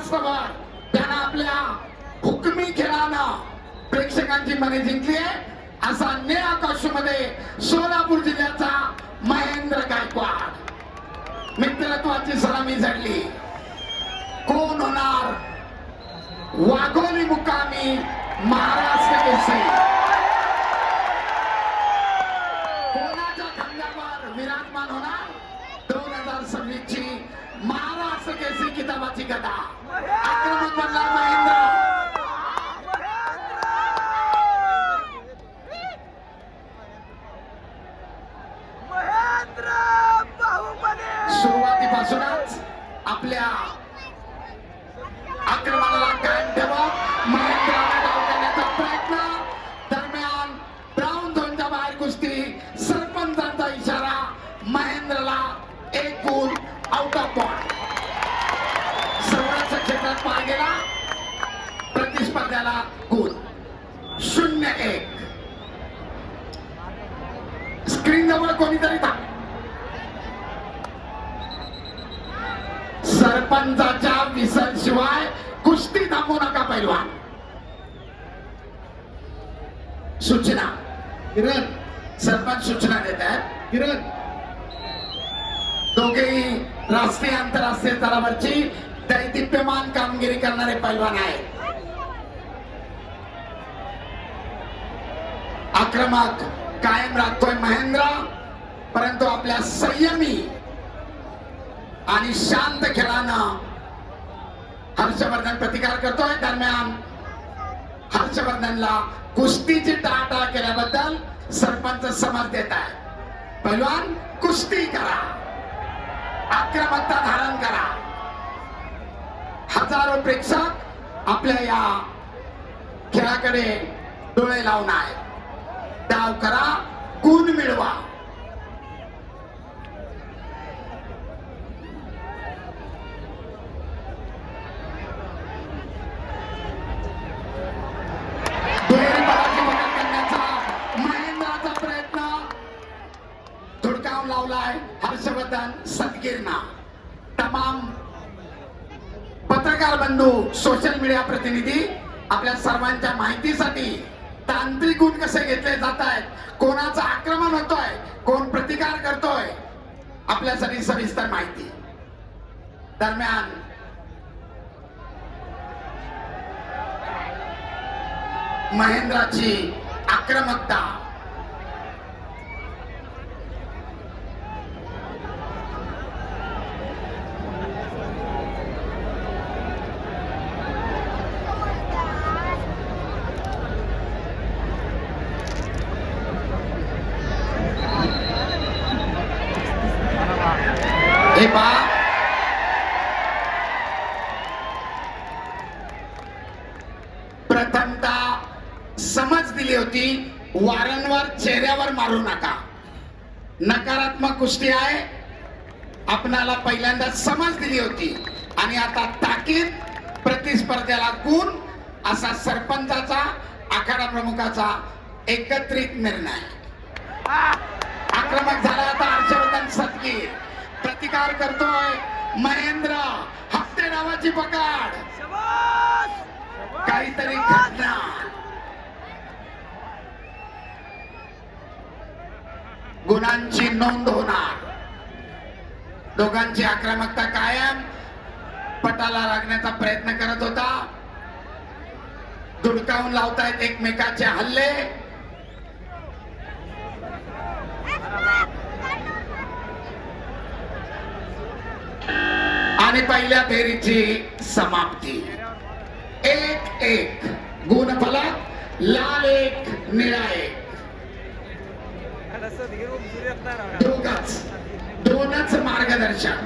तासभर त्यानं आपल्या हुकमी खेळानं प्रेक्षकांची मने जिंकली आहे. असा निळ्या कॉस्ट्यूममध्ये सोलापूर जिल्ह्याचा महेंद्र गायकवाड मित्रत्वाची सलामी झडली. कोण होणार वाघोली मुकामी महाराष्ट्र केसरी? कोणाच्या खांद्यावर विराजमान होणार 2026 ची महाराष्ट्र केसरी किताबाची गदा? आक्रमक बनला महेंद्र. सुरुवातीपासूनच आपल्या आक्रमणाला कायम ठेवत महेंद्राला डाव करण्याचा प्रयत्न. दरम्यान ब्राऊन झोनच्या बाहेर कुस्ती. सरपंचांचा इशारा. महेंद्रला 1 गुण आउट ऑफ बॉल. संरक्षक क्षेत्रात पाय गेला. प्रतिस्पर्ध्याला गुण 0-1. स्क्रीन जवळ कोणीतरी था. सरपंचाच्या विसल शिवाय कुस्ती थांबू नका पैलवान. सूचना. किरण सरपंच सूचना देत आहेत. किरण दोघेही राष्ट्रीय आंतरराष्ट्रीय स्तरावरची दैदिप्यमान कामगिरी करणारे पैलवान आहेत. आक्रमक कायम राखतोय महेंद्र, परंतु आपल्या संयमी आणि शांत खेळानं हर्षवर्धन प्रतिकार करतोय. दरम्यान हर्षवर्धनला कुस्तीची टाळाटाळ केल्याबद्दल सरपंच समज देत आहे. पैलवान कुस्ती करा, आक्रमकता धारण करा. हजारो प्रेक्षक आपल्या या खेळाकडे डोळे लावून आहेत. डाव करा, गुण मिळवा. लावलाय हर्षवर्धन सदगीरना. तमाम पत्रकार बंधू, सोशल मीडिया प्रतिनिधी, आपल्या सर्वांच्या माहितीसाठी तांत्रिक गुण कसे घेतले जात आहेत, कोणाचं आक्रमण होतोय, कोण प्रतिकार करतोय, आपल्यासाठी सविस्तर माहिती. दरम्यान महेंद्राची आक्रमकता. हे पहा, प्रथमतः समज दिली होती वारंवार चेहऱ्यावर मारू नका. नकारात्मक कुस्ती आहे. आपणाला पहिल्यांदा समज दिली होती आणि आता ताकीद, प्रतिस्पर्ध्याला गुण, असा सरपंचाचा, आखाडा प्रमुखाचा एकत्रित निर्णय. आक्रमक झाला आता हर्षवर्धन सदगीर. प्रतिकार करतोय महेंद्र. हप्ते नावाची पकड. काहीतरी घटना. गुणांची नोंद होणार. दोघांची आक्रमकता कायम. पटाला लागण्याचा प्रयत्न करत होता. धुडकावून लावतायत एकमेकाचे हल्ले. आणि पहिल्या फेरीची समाप्ती. 1-1. गुणफलक लाल 1 निळा 1. दोनच मार्गदर्शक.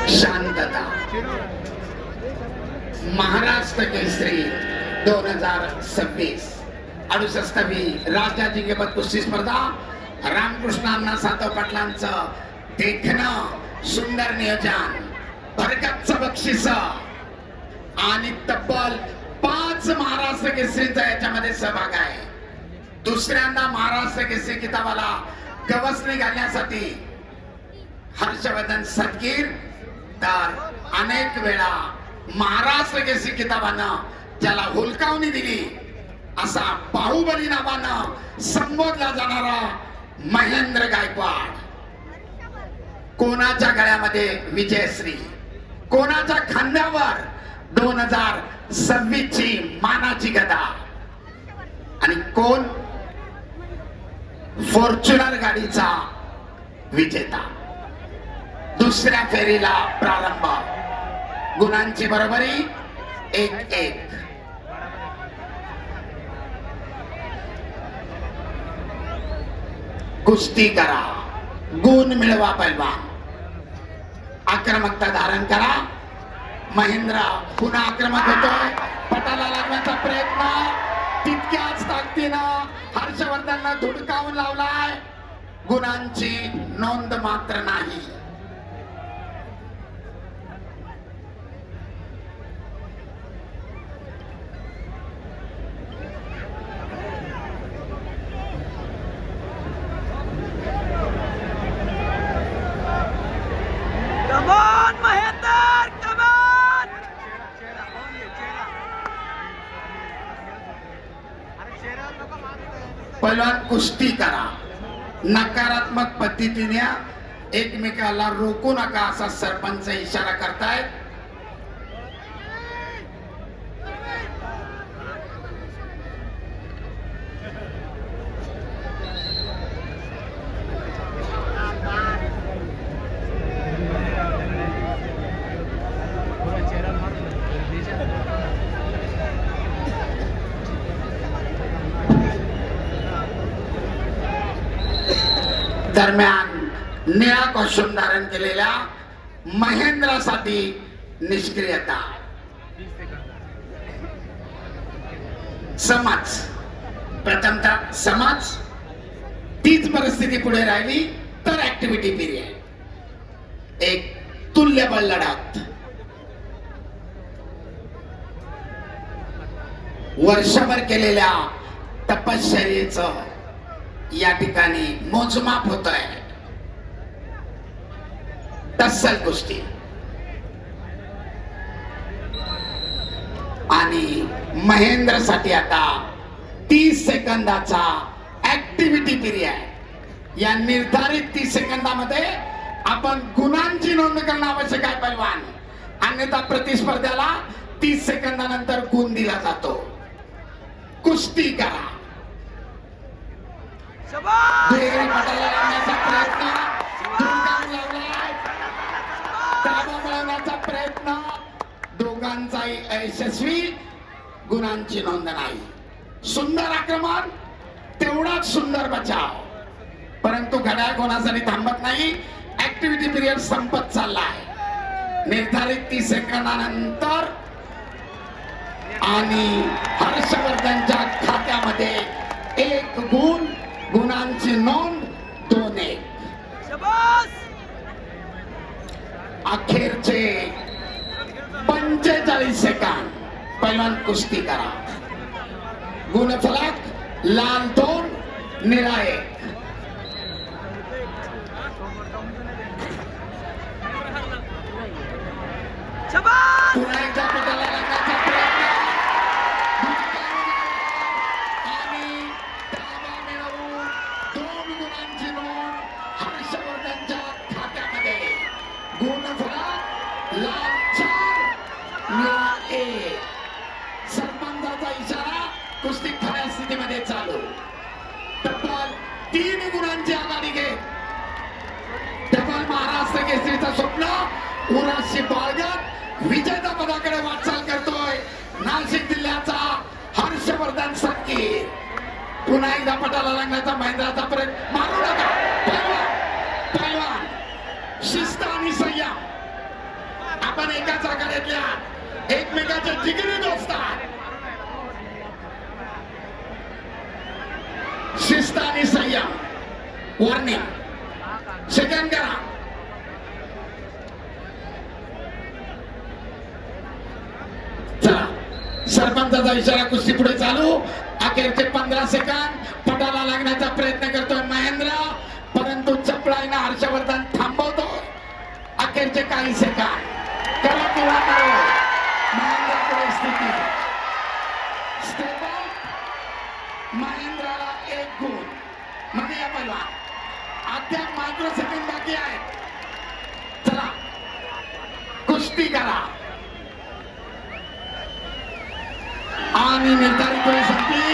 शांतता. महाराष्ट्र केसरी 2026 68वी राज्याजिंक्यपद कुस्ती स्पर्धा. रामकृष्ण अण्णा सातव पाटलांचं देखणं, सुंदर नियोजन, भरगच्च बक्षीस आणि तब्बल 5 महाराष्ट्र महाराष्ट्र केसरीचा याच्यामध्ये सहभाग आहे. दुसऱ्यांदा महाराष्ट्र केसरी किताबाला गवसणी घालण्यासाठी हर्षवर्धन सदगीर, तर अनेक वेळा महाराष्ट्र केसरी किताबानं ज्याला हुलकावणी दिली असा बाहुबली नावानं संबोधला जाणारा महेंद्र गायकवाड. कोणाच्या गळ्यामध्ये विजयश्री, कोणाच्या खांद्यावर 2026 ची मानाची गदा, आणि कोण फॉर्च्युनर गाडीचा विजेता. दुसऱ्या फेरीला प्रारंभ, गुणांची बरोबरी 1-1. कुस्ती करा, गुण मिळवा पैलवान, आक्रमकता धारण करा. महेंद्र पुन्हा आक्रमक होतोय, पटाला लागण्याचा प्रयत्न, तितक्याच ताकदीनं हर्षवर्धनला धुडकावून लावलाय. गुणांची नोंद मात्र नाही. पैलवान कुस्ती करा, नकारात्मक पद्धतीने एकमेकाला रोखू नका असा सरपंच इशारा करतायत. दरम्यान निळा कॉस्ट्युम धारण केलेल्या महेंद्रासाठी निष्क्रियता. समाज, प्रथमतः समाज, तीच परिस्थिती पुढे राहिली तर ऍक्टिव्हिटी पिरियड, एक तुल्यबळ लढत. वर्षभर केलेल्या तपश्चर्येचं या ठिकाणी मोजमाप होत आहे. तस्सल कुस्ती आणि महेंद्रसाठी आता 30 सेकंदाचा ऍक्टिव्हिटी पिरियड. या निर्धारित 30 सेकंदामध्ये आपण गुणांची नोंद करणं आवश्यक आहे पैलवान, अन्यथा प्रतिस्पर्ध्याला 30 सेकंदानंतर गुण दिला जातो. कुस्ती करा. दुहेरी पटाला लावण्याचा प्रयत्न, दुर्गाम लावलाय, ताबा मिळवण्याचा प्रयत्न, दोघांचाही अयशस्वी. गुणांची नोंद नाही. सुंदर आक्रमण, तेवढाच सुंदर बचाव, परंतु घड्याळ कोणासाठी थांबत नाही. ऍक्टिव्हिटी पिरियड संपत चाललाय. निर्धारित 30 सेकंदानंतर आणि हर्षवर्धनच्या खात्यामध्ये 1 गुण, गुणांची नोंद 2-1. अखेरचे 45 सेकंद. पैलवान कुस्ती करा. गुणफलक लाल 2, निळा 1. पुन्हा एकदा पटाला लागण्याचा प्रयत्न आणि ताबा मिळवून 2 गुणांची नोंद हर्षवर्धनच्या खात्यामध्ये. गुणफलक लाल 4, निळा 1. सरपंचाचा इशारा. कुस्ती खऱ्या स्थितीमध्ये चालू. तब्बल 3 गुणांची आघाडी घे. डबल महाराष्ट्र केसरीचं स्वप्न उराशी बाळगत विजेता पदाकडे वाटचाल करतोय नाशिक जिल्ह्याचा हर्षवर्धन सदगीर. पुन्हा एकदा पटाला लागण्याचा महेंद्राचा प्रयत्न. मारू नका पैलवान, पैलवान, शिस्त आणि संयम. आपण एकाच आघाडीतल्या एकमेकाच्या जिगरी दोस्त आहात. शिस्त आणि संयम. वॉर्निंग. सेकंड करा. चला, सरपंच माझा इशारा, कुस्ती पुढे चालू. अखेरचे 15 सेकंद. पटाला लागण्याचा प्रयत्न करतोय महेंद्र, परंतु चपळाईनं हर्षवर्धन थांबवतोय. अखेरचे काही सेकंद. करो किंवा करो, महेंद्र पुढे स्थिती स्टेबल. महेंद्राला 1 गुण. मध्ये या पहिला अद्याप मायक्रो सेकंद बाकी आहे. चला कुस्ती करा आणि निर्धारित वेळ संपली.